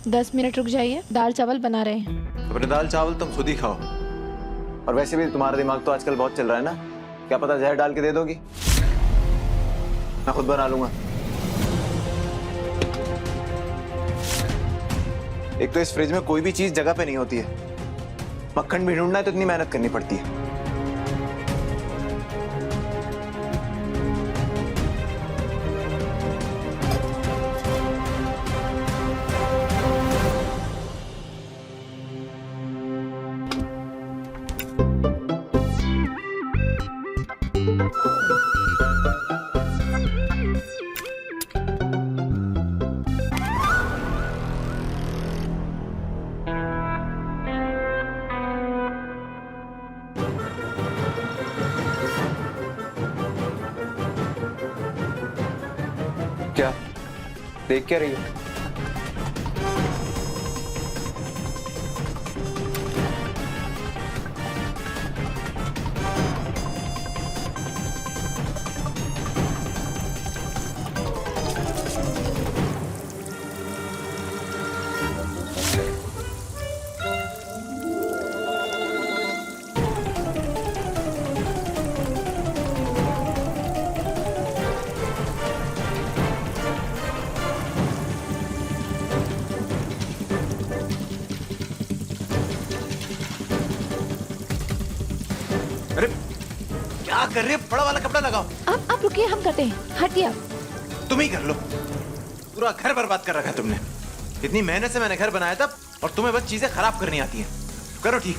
10 minute रुक जाइए, दाल चावल बना रहे हैं। अपने दाल चावल तुम खुद ही खाओ। और वैसे भी तुम्हारा दिमाग तो आजकल बहुत चल रहा है ना, क्या पता जहर डाल के दे दोगी। मैं खुद बना लूंगा। एक तो इस फ्रिज में कोई भी चीज जगह पे नहीं होती है। मक्खन भी ढूंढना है तो इतनी मेहनत करनी पड़ती है। क्या देख क्या रही हो? अरे क्या कर रही है? बड़ा वाला कपड़ा लगाओ। आप रुकिए, हम करते हैं, हटिए आप। तुम ही कर लो। पूरा घर बर्बाद कर रखा है तुमने। इतनी मेहनत से मैंने घर बनाया था और तुम्हें बस चीजें खराब करनी आती हैं। करो ठीक।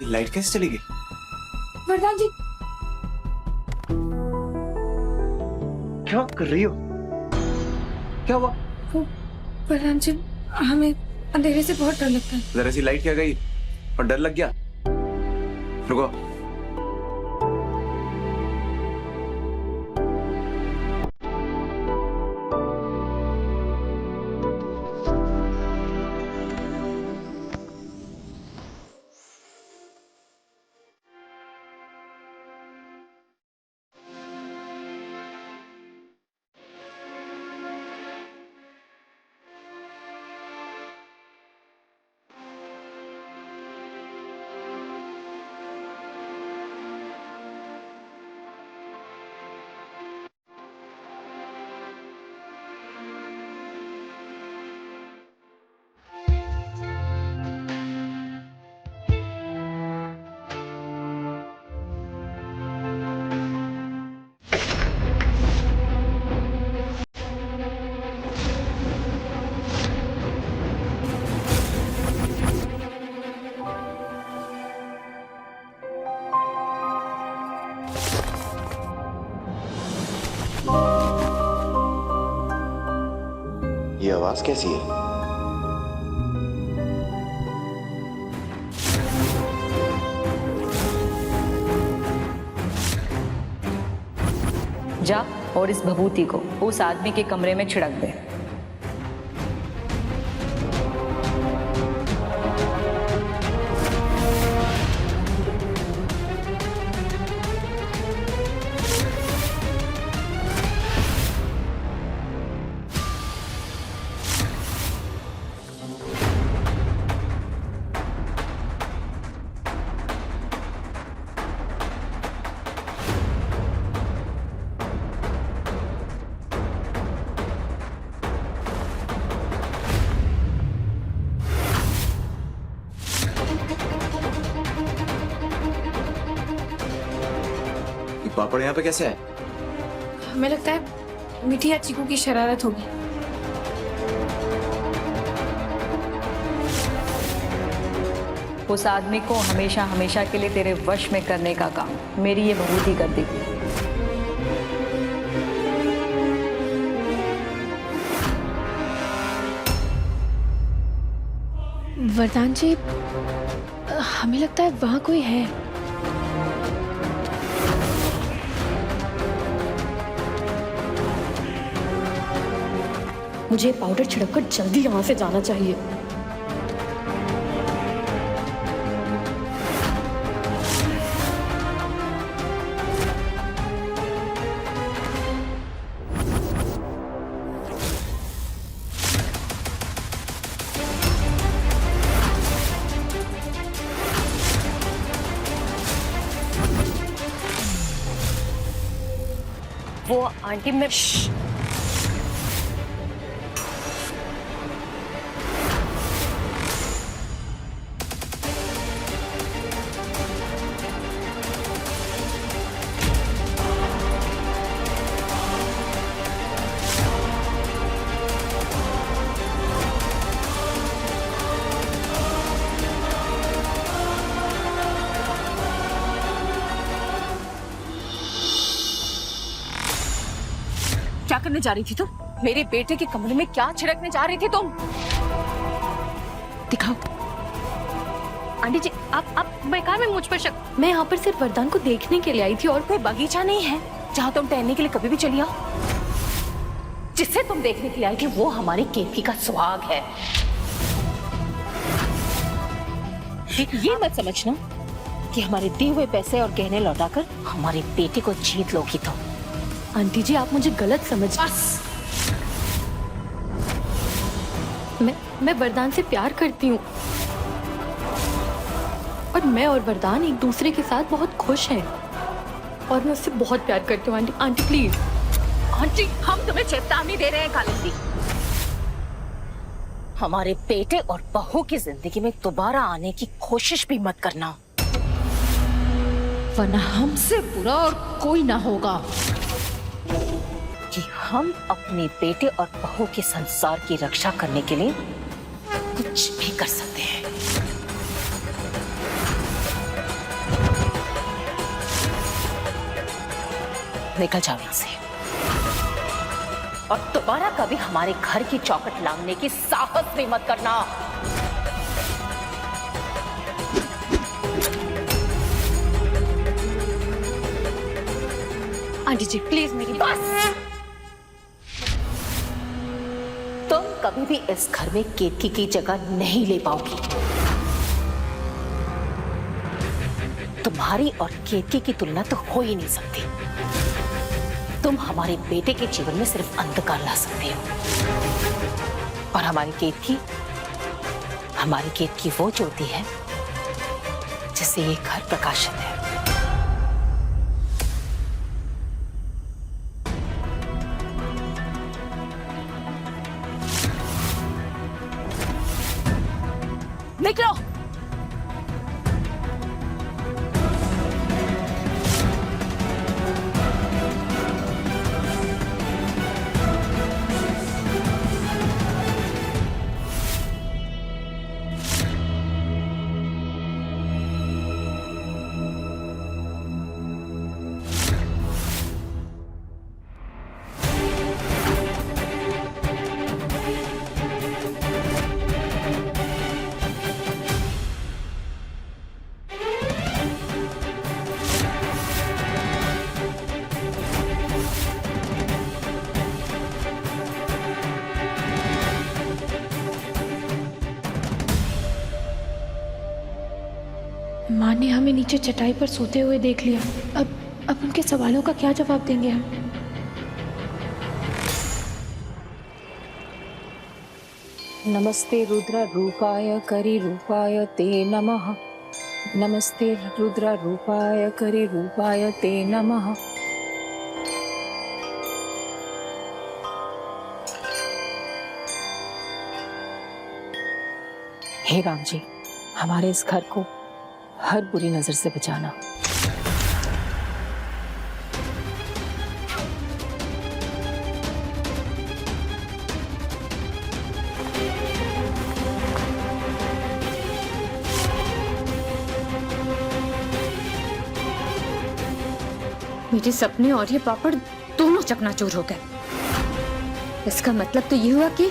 लाइट कैसे चली गई? वरदान जी, क्या कर रही हो? क्या हुआ? वरदान जी, हमें अंधेरे से बहुत डर लगता है। जरा सी लाइट क्या गई और डर लग गया? रुको। ये आवाज कैसी है? जा और इस भभूति को उस आदमी के कमरे में छिड़क दे। पापड़ यहाँ पे कैसे आए? हमें लगता है मीठी या चीकू की शरारत होगी। उस आदमी को हमेशा हमेशा के लिए तेरे वश में करने का काम मेरी ये बहू ही कर देगी। वरदान जी, हमें लगता है वहाँ कोई है। मुझे पाउडर छिड़ककर जल्दी यहाँ से जाना चाहिए। वो आंटी मैं क्या करने जा रही थी तुम? मेरे बेटे के कमरे में क्या छिड़कने जा रही थी तुम? दिखाओ। आंटी जी, आप बेकार में मुझ पर शक। मैं यहाँ पर सिर्फ वरदान को देखने के लिए आई थी और कोई बगीचा नहीं है जहाँ तुम टहलने के लिए कभी भी चली आओ। जिसे तुम देखने के लिए आई थी वो हमारी केतकी का सुहाग है। ये मत समझना कि हमारे दिए हुए पैसे और गहने लौटाकर हमारे बेटे को जीत लोगी तो। आंटी जी, आप मुझे गलत समझ। बस। मैं वरदान से प्यार करती हूँ और मैं और वरदान एक दूसरे के साथ बहुत खुश हैं और मैं उससे बहुत प्यार करती हूँ। Aunty, aunty please. आंटी, हम तुम्हें चेतावनी दे रहे हैं कालिंदी। हमारे बेटे और बहू की जिंदगी में दोबारा आने की कोशिश भी मत करना, वरना हमसे बुरा और कोई ना होगा। कि हम अपने बेटे और बहू के संसार की रक्षा करने के लिए कुछ भी कर सकते हैं। निकल जाओ यहाँ से और दोबारा कभी हमारे घर की चौखट लांघने की साहस भी मत करना। आंटी जी प्लीज मेरी बात। बस। तुम कभी भी इस घर में केतकी की जगह नहीं ले पाओगी। तुम्हारी और केतकी की तुलना तो हो ही नहीं सकती। तुम हमारे बेटे के जीवन में सिर्फ अंधकार ला सकते हो और हमारी केतकी वो ज्योति है जिससे ये घर प्रकाशित है। निकलो। माँ ने हमें नीचे चटाई पर सोते हुए देख लिया। अब उनके सवालों का क्या जवाब देंगे हम? नमस्ते रुद्र रूपाय करी रूपाय ते नमः। नमस्ते रुद्र रूपाय करी रूपाय ते नमः। हे राम जी, हमारे इस घर को हर बुरी नजर से बचाना। मेरे सपने और ये पापड़ दोनों चकनाचूर हो गए। इसका मतलब तो ये हुआ कि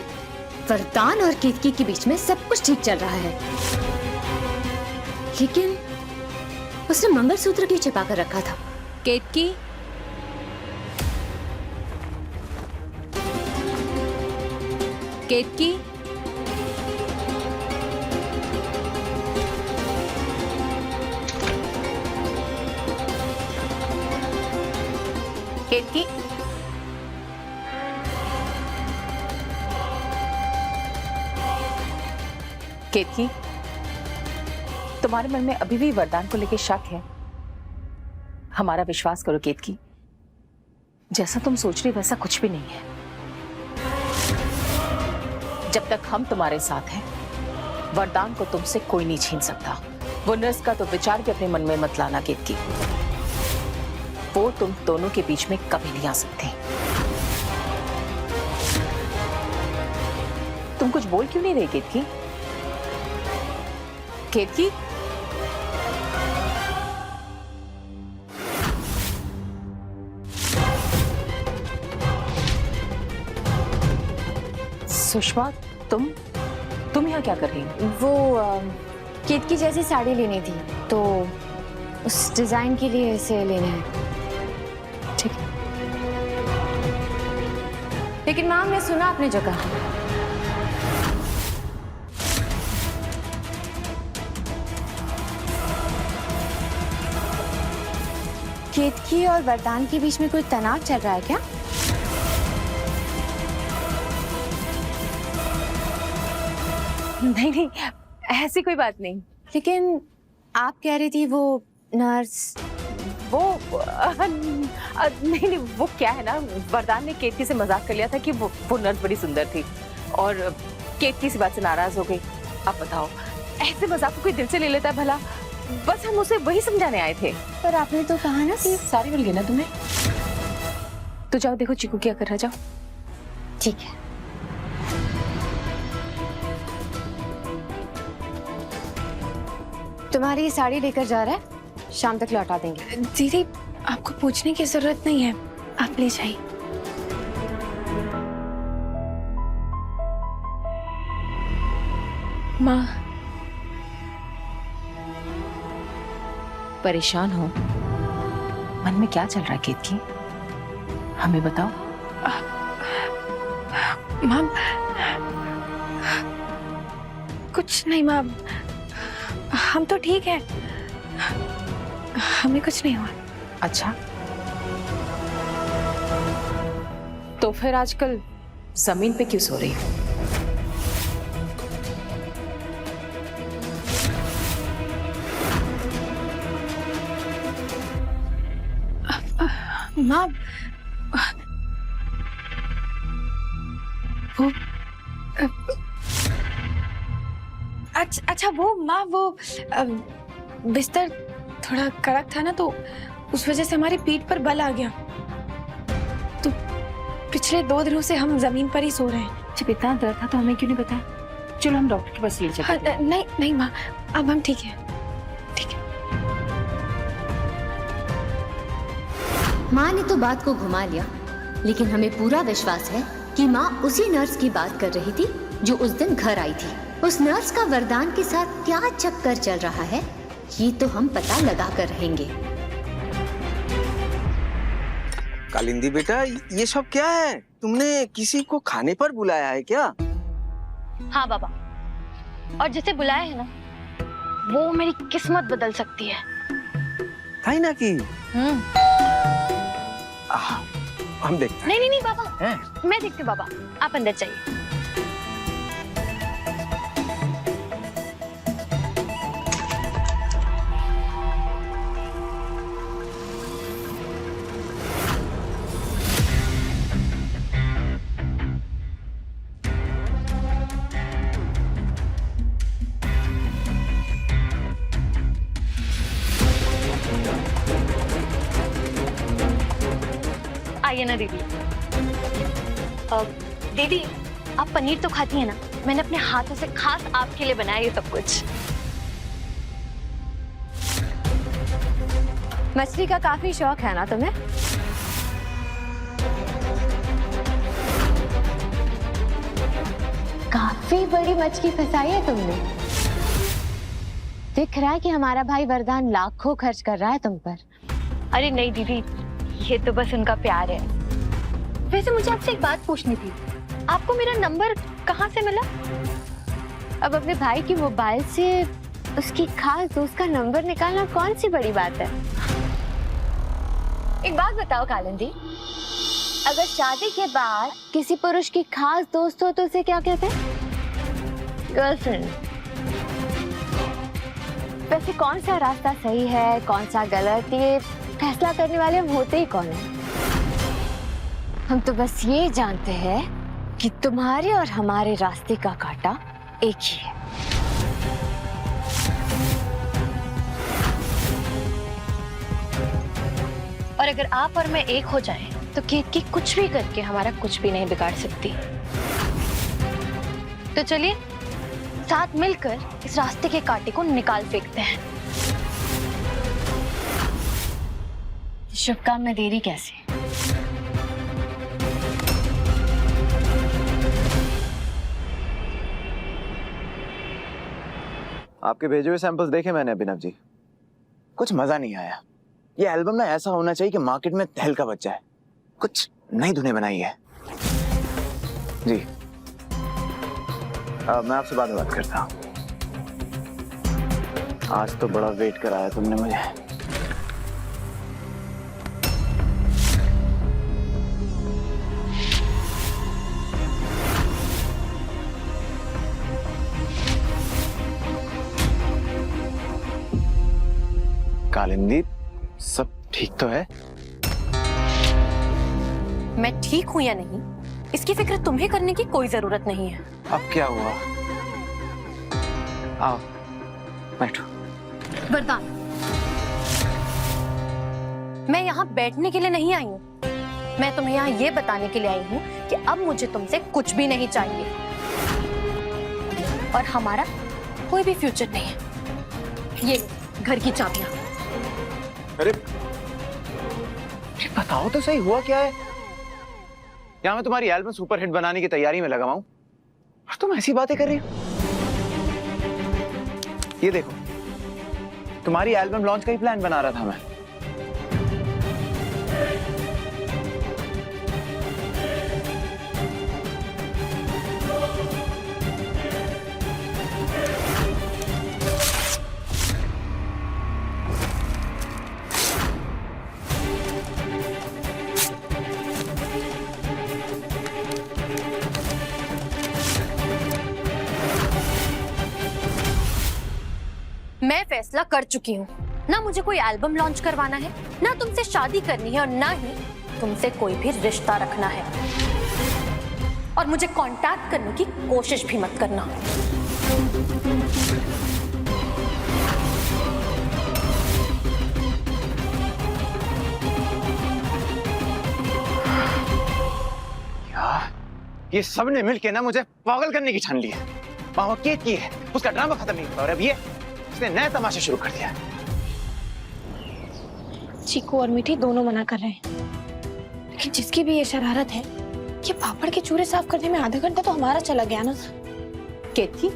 वरदान और केतकी के बीच में सब कुछ ठीक चल रहा है, लेकिन उसने मंगलसूत्र क्यों छिपा कर रखा था? केतकी, केतकी, केतकी, केतकी, तुम्हारे मन में अभी भी वरदान को लेकर शक है? हमारा विश्वास करो केतकी, जैसा तुम सोच रही वैसा कुछ भी नहीं है। जब तक हम तुम्हारे साथ हैं, वरदान को तुमसे कोई नहीं छीन सकता। वो नर्स का तो विचार भी अपने मन में मत लाना केतकी, वो तुम दोनों के बीच में कभी नहीं आ सकते। तुम कुछ बोल क्यों नहीं रही केतकी? केतकी, सुषमा, तुम यहाँ क्या कर रही हो? वो केतकी जैसी साड़ी लेनी थी, तो उस डिजाइन के लिए इसे लेना है। ठीक है। लेकिन मैम, मैं सुना आपने जगह केतकी और वरदान के बीच में कोई तनाव चल रहा है क्या? नहीं नहीं, ऐसी कोई बात नहीं। लेकिन आप कह रही थी वो नर्स। वो नहीं, वो क्या है ना, वरदान ने केतकी से मजाक कर लिया था कि वो नर्स बड़ी सुंदर थी और केतकी इस बात से नाराज हो गई। अब बताओ, ऐसे मजाक को कोई दिल से ले लेता है भला? बस हम उसे वही समझाने आए थे। पर आपने तो कहा ना कि सारी मिल गई ना तुम्हें? तो जाओ देखो चिकू क्या कर रहा, जाओ। ठीक है। तुम्हारी साड़ी लेकर जा रहा है, शाम तक लौटा देंगे। दीदी आपको पूछने की जरूरत नहीं है, आप ले जाइए। माँ, परेशान हो? मन में क्या चल रहा है केतकी? हमें बताओ। माँ कुछ नहीं माँ, हम तो ठीक है, हमें कुछ नहीं हुआ। अच्छा, तो फिर आजकल जमीन पे क्यों सो रही हो? माँ वो अच्छा वो माँ वो बिस्तर थोड़ा कड़क था ना, तो उस वजह से हमारी पीठ पर बल आ गया, तो पिछले 2 दिनों से हम जमीन पर ही सो रहे हैं। जब इतना दर्द था तो हमें क्यों नहीं बताया? चलो हम डॉक्टर के पास ले चलते हैं। नहीं नहीं माँ, अब हम ठीक है, ठीक है। माँ ने तो बात को घुमा लिया, लेकिन हमें पूरा विश्वास है कि माँ उसी नर्स की बात कर रही थी जो उस दिन घर आई थी। उस नर्स का वरदान के साथ क्या चक्कर चल रहा है, ये तो हम पता लगा कर रहेंगे। कालिंदी बेटा, ये सब क्या है? तुमने किसी को खाने पर बुलाया है क्या? हाँ बाबा, और जिसे बुलाया है ना, वो मेरी किस्मत बदल सकती है। था ना कि हम देखते हैं। नहीं नहीं नहीं बाबा, मैं देखती हूँ बाबा, आप अंदर जाइए। आइए ना दीदी। दीदी, आप पनीर तो खाती हैं ना? मैंने अपने हाथों से खास आपके लिए बनाया ये सब कुछ। मछली का काफी शौक है ना तुम्हें? काफी बड़ी मछली फंसाई है तुमने। दिख रहा है कि हमारा भाई वरदान लाखों खर्च कर रहा है तुम पर। अरे नहीं दीदी, ये तो बस उनका प्यार है। वैसे मुझे आपसे एक बात पूछनी थी, आपको मेरा नंबर कहाँ से मिला? अब अपने भाई की मोबाइल से उसकी खास दोस्त का नंबर निकालना कौन सी बड़ी बात है। एक बात बताओ कालिंदी, अगर शादी के बाद किसी पुरुष की खास दोस्त हो तो उसे क्या कहते हैं? गर्लफ्रेंड। वैसे कौन सा रास्ता सही है, कौन सा गलत, ये फैसला करने वाले हम होते ही कौन है? हम तो बस ये जानते हैं कि तुम्हारे और हमारे रास्ते का कांटा एक ही है। और अगर आप और मैं एक हो जाएं, तो केतकी कुछ भी करके हमारा कुछ भी नहीं बिगाड़ सकती। तो चलिए साथ मिलकर इस रास्ते के कांटे को निकाल फेंकते हैं। शुभ काम में देरी कैसे? आपके भेजे हुए सैंपल्स देखे मैंने अभिनव जी, कुछ मजा नहीं आया। ये एल्बम ना ऐसा होना चाहिए कि मार्केट में तहलका बच जाए। कुछ नई धुनें बनाई है। जी मैं आपसे बाद में बात करता हूँ। आज तो बड़ा वेट कराया तुमने मुझे। कालिंदी, सब ठीक तो है? मैं ठीक हूं या नहीं, इसकी फिक्र तुम्हें करने की कोई जरूरत नहीं है। अब क्या हुआ? आओ बैठो। वरदान, मैं यहाँ बैठने के लिए नहीं आई हूँ। मैं तुम्हें यहाँ ये बताने के लिए आई हूँ कि अब मुझे तुमसे कुछ भी नहीं चाहिए और हमारा कोई भी फ्यूचर नहीं है। ये घर की चाबियां। अरे बताओ तो सही, हुआ क्या है? यहाँ मैं तुम्हारी एल्बम सुपरहिट बनाने की तैयारी में लगा हूं और तुम ऐसी बातें कर रही हो। ये देखो, तुम्हारी एल्बम लॉन्च का ही प्लान बना रहा था मैं। मैं फैसला कर चुकी हूँ, ना मुझे कोई एल्बम लॉन्च करवाना है, ना तुमसे शादी करनी है और ना ही तुमसे कोई भी रिश्ता रखना है। और मुझे कांटेक्ट करने की कोशिश भी मत करना। यार, ये सबने मिलके ना मुझे पागल करने की ठान ली है। मामा केतकी है, उसका ड्रामा खत्म नहीं होता और अब ये उसने नया तमाशा शुरू कर दिया। चीकू और मीठी दोनों मना कर रहे हैं, लेकिन जिसकी भी ये शरारत है, ये पापड़ के चूरे साफ करने में आधा घंटा तो हमारा चला गया ना। केतकी,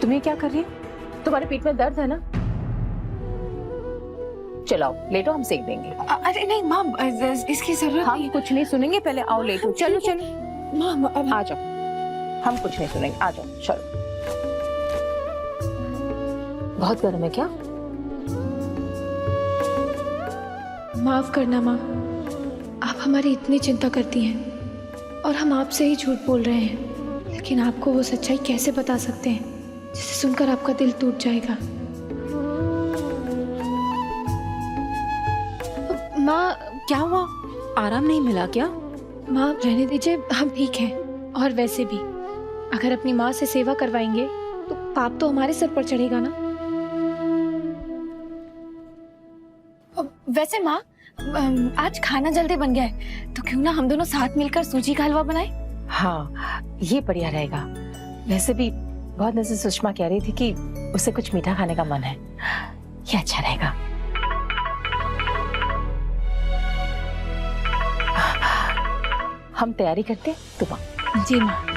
तुम ये क्या कर रही हो? तुम्हारे पेट में दर्द है ना? चलाओ लेटो, हम सेक देंगे। अरे नहीं माँ, इसकी जरूरत नहीं हम कुछ नहीं सुनेंगे, पहले आओ लेटो। चलो चलो माँ, अब आ जाओ, हम कुछ नहीं सुनेंगे, आ जाओ चलो। बहुत गर्म है क्या? माफ करना माँ, आप हमारी इतनी चिंता करती हैं और हम आपसे ही झूठ बोल रहे हैं, लेकिन आपको वो सच्चाई कैसे बता सकते हैं जिसे सुनकर आपका दिल टूट जाएगा। माँ, क्या हुआ? आराम नहीं मिला क्या? माँ रहने दीजिए, हम ठीक हैं। और वैसे भी अगर अपनी माँ से सेवा करवाएंगे तो पाप तो हमारे सर पर चढ़ेगा ना। वैसे माँ, आज खाना जल्दी बन गया है, तो क्यों ना हम दोनों साथ मिलकर सूजी का हलवा बनाएं? हाँ, ये बढ़िया रहेगा। वैसे भी बहुत नजर सुषमा कह रही थी कि उसे कुछ मीठा खाने का मन है, ये अच्छा रहेगा। हम तैयारी करते हैं, तुम आओ। जी माँ।